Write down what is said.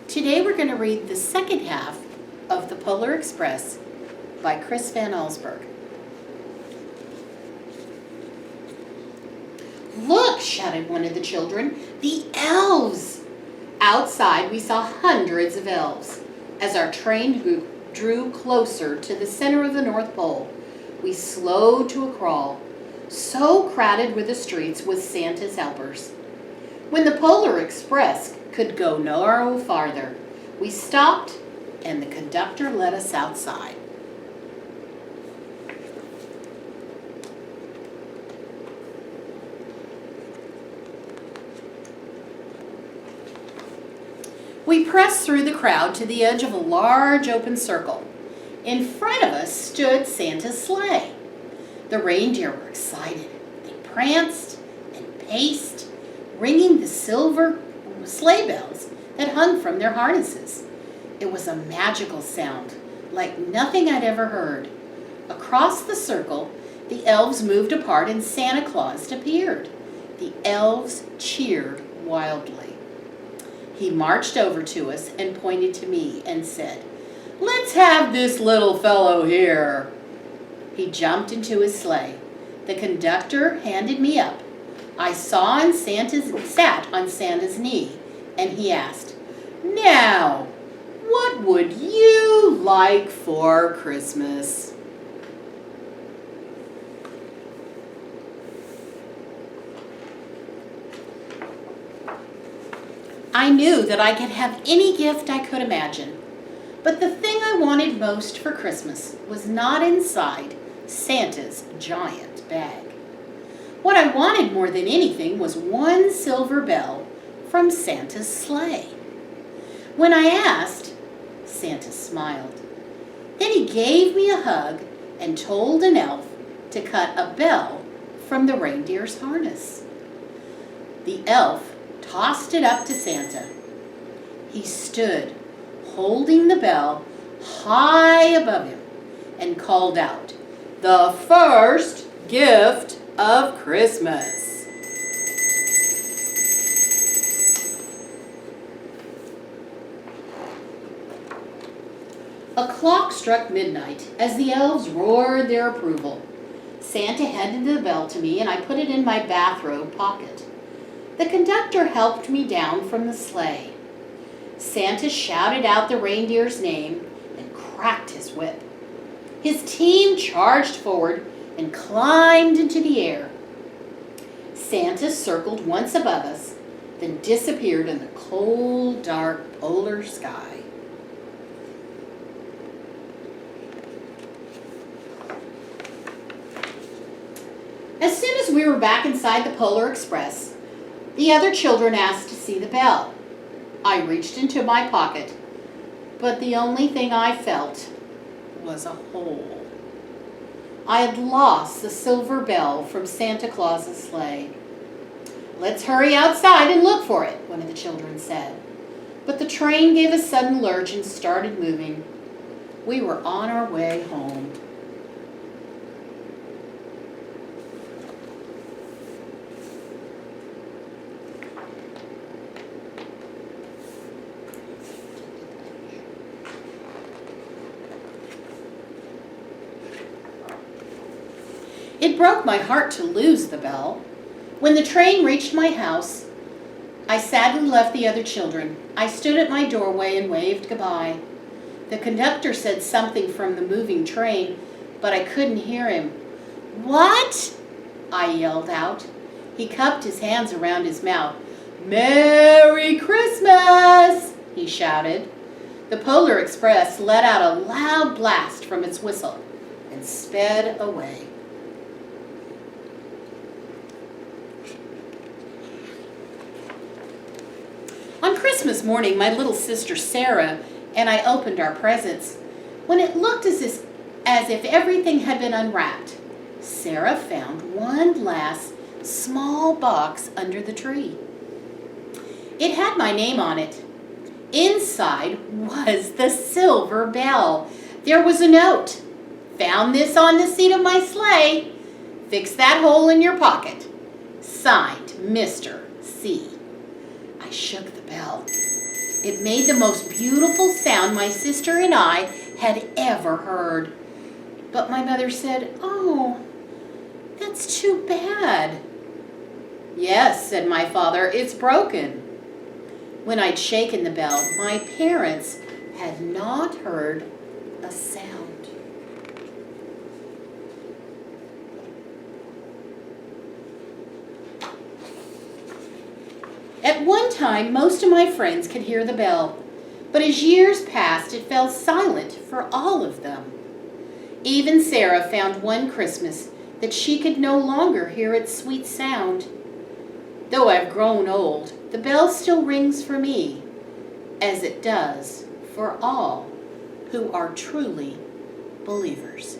Today we're going to read the second half of The Polar Express by VanAllsburg. "Look!" shouted one of the children. "The elves!" Outside we saw hundreds of elves. As our train drew closer to the center of the North Pole, we slowed to a crawl. So crowded were the streets with Santa's helpers. When the Polar Express could go no farther, we stopped and the conductor let us outside. We pressed through the crowd to the edge of a large open circle. In front of us stood Santa's sleigh. The reindeer were excited. They pranced and paced, ringing the silver sleigh bells that hung from their harnesses. It was a magical sound, like nothing I'd ever heard. Across the circle, the elves moved apart and Santa Claus appeared. The elves cheered wildly. He marched over to us and pointed to me and said, "Let's have this little fellow here." He jumped into his sleigh. The conductor handed me up. I sat on Santa's knee, and he asked, "Now, what would you like for Christmas?" I knew that I could have any gift I could imagine, but the thing I wanted most for Christmas was not inside Santa's giant bag. What I wanted more than anything was one silver bell from Santa's sleigh. When I asked, Santa smiled. Then he gave me a hug and told an elf to cut a bell from the reindeer's harness. The elf tossed it up to Santa. He stood, holding the bell high above him, and called out, "The first gift of Christmas." A clock struck midnight as the elves roared their approval. Santa handed the bell to me and I put it in my bathrobe pocket. The conductor helped me down from the sleigh. Santa shouted out the reindeer's name and cracked his whip. His team charged forward and climbed into the air. Santa circled once above us, then disappeared in the cold, dark polar sky. As soon as we were back inside the Polar Express, the other children asked to see the bell. I reached into my pocket, but the only thing I felt was a hole. I had lost the silver bell from Santa Claus's sleigh. "Let's hurry outside and look for it," one of the children said. But the train gave a sudden lurch and started moving. We were on our way home. It broke my heart to lose the bell. When the train reached my house, I sadly left the other children. I stood at my doorway and waved goodbye. The conductor said something from the moving train, but I couldn't hear him. "What?" I yelled out. He cupped his hands around his mouth. "Merry Christmas!" he shouted. The Polar Express let out a loud blast from its whistle and sped away. On Christmas morning, my little sister Sarah and I opened our presents. When it looked as if everything had been unwrapped, Sarah found one last small box under the tree. It had my name on it. Inside was the silver bell. There was a note. "Found this on the seat of my sleigh. Fix that hole in your pocket. Signed, Mr. C." I shook the bell. It made the most beautiful sound my sister and I had ever heard. But my mother said, "Oh, that's too bad." "Yes," said my father, "it's broken." When I'd shaken the bell, my parents had not heard a sound. At one time, most of my friends could hear the bell, but as years passed, it fell silent for all of them. Even Sarah found one Christmas that she could no longer hear its sweet sound. Though I've grown old, the bell still rings for me, as it does for all who are truly believers.